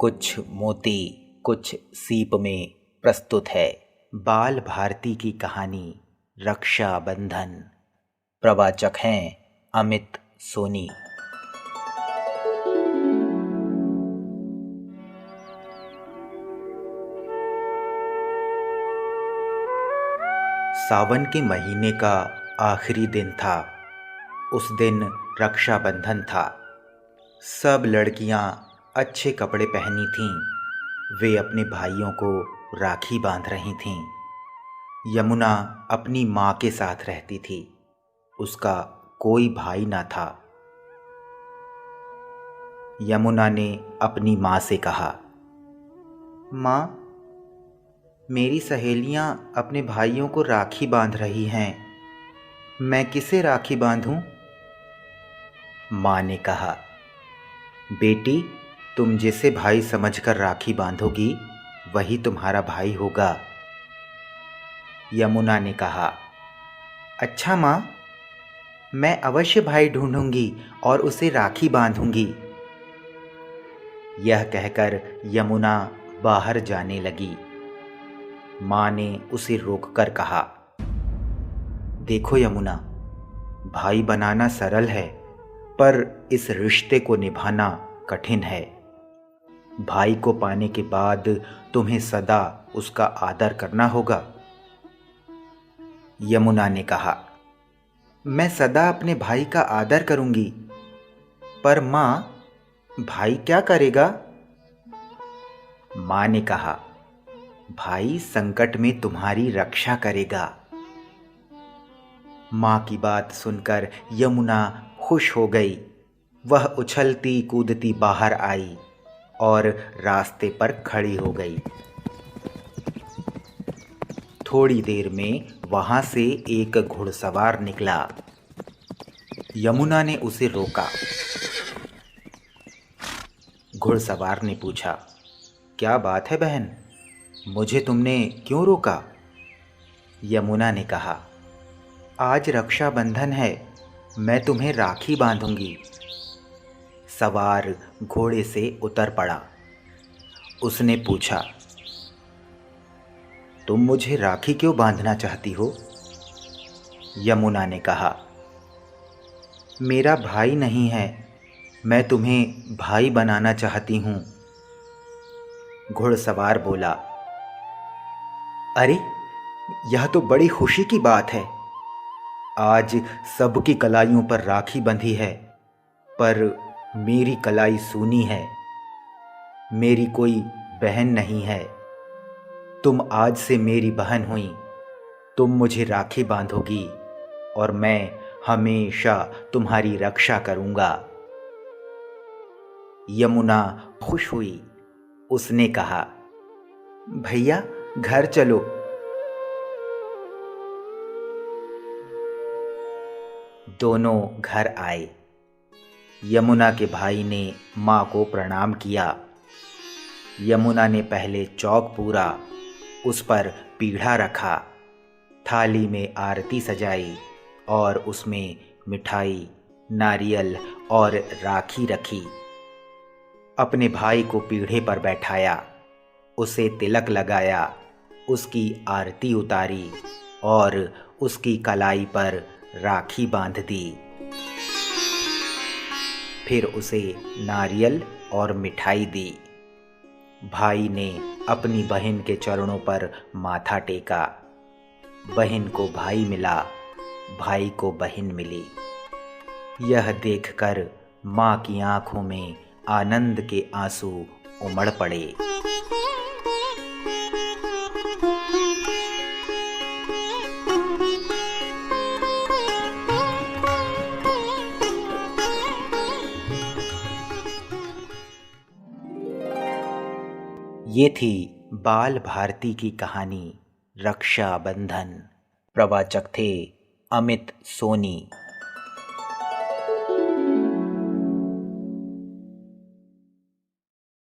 कुछ मोती कुछ सीप में प्रस्तुत है बाल भारती की कहानी रक्षा बंधन। प्रवाचक हैं अमित सोनी। सावन के महीने का आखिरी दिन था। उस दिन रक्षा बंधन था। सब लड़कियां अच्छे कपड़े पहनी थीं। वे अपने भाइयों को राखी बांध रही थीं। यमुना अपनी माँ के साथ रहती थी। उसका कोई भाई ना था। यमुना ने अपनी माँ से कहा, माँ, मेरी सहेलियाँ अपने भाइयों को राखी बांध रही हैं। मैं किसे राखी बांधूं? माँ ने कहा, बेटी, तुम जिसे भाई समझकर राखी बांधोगी वही तुम्हारा भाई होगा। यमुना ने कहा, अच्छा माँ, मैं अवश्य भाई ढूंढूंगी और उसे राखी बांधूंगी। यह कहकर यमुना बाहर जाने लगी। माँ ने उसे रोककर कहा, देखो यमुना, भाई बनाना सरल है, पर इस रिश्ते को निभाना कठिन है। भाई को पाने के बाद तुम्हें सदा उसका आदर करना होगा। यमुना ने कहा, मैं सदा अपने भाई का आदर करूंगी, पर माँ, भाई क्या करेगा? माँ ने कहा, भाई संकट में तुम्हारी रक्षा करेगा। माँ की बात सुनकर यमुना खुश हो गई। वह उछलती कूदती बाहर आई और रास्ते पर खड़ी हो गई। थोड़ी देर में वहां से एक घुड़सवार निकला। यमुना ने उसे रोका। घुड़सवार ने पूछा, क्या बात है बहन, मुझे तुमने क्यों रोका? यमुना ने कहा, आज रक्षाबंधन है, मैं तुम्हें राखी बांधूंगी। सवार घोड़े से उतर पड़ा। उसने पूछा, तुम मुझे राखी क्यों बांधना चाहती हो? यमुना ने कहा, मेरा भाई नहीं है, मैं तुम्हें भाई बनाना चाहती हूँ। घुड़सवार बोला, अरे, यह तो बड़ी खुशी की बात है। आज सबकी कलाइयों पर राखी बंधी है, पर मेरी कलाई सूनी है। मेरी कोई बहन नहीं है। तुम आज से मेरी बहन हुई। तुम मुझे राखी बांधोगी और मैं हमेशा तुम्हारी रक्षा करूंगा। यमुना खुश हुई। उसने कहा, भैया, घर चलो। दोनों घर आए। यमुना के भाई ने माँ को प्रणाम किया। यमुना ने पहले चौक पूरा, उस पर पीढ़ा रखा, थाली में आरती सजाई और उसमें मिठाई, नारियल और राखी रखी। अपने भाई को पीढ़े पर बैठाया, उसे तिलक लगाया, उसकी आरती उतारी और उसकी कलाई पर राखी बांध दी। फिर उसे नारियल और मिठाई दी। भाई ने अपनी बहन के चरणों पर माथा टेका। बहन को भाई मिला, भाई को बहन मिली। यह देखकर माँ की आंखों में आनंद के आंसू उमड़ पड़े। ये थी बाल भारती की कहानी रक्षा बंधन। प्रवाचक थे अमित सोनी।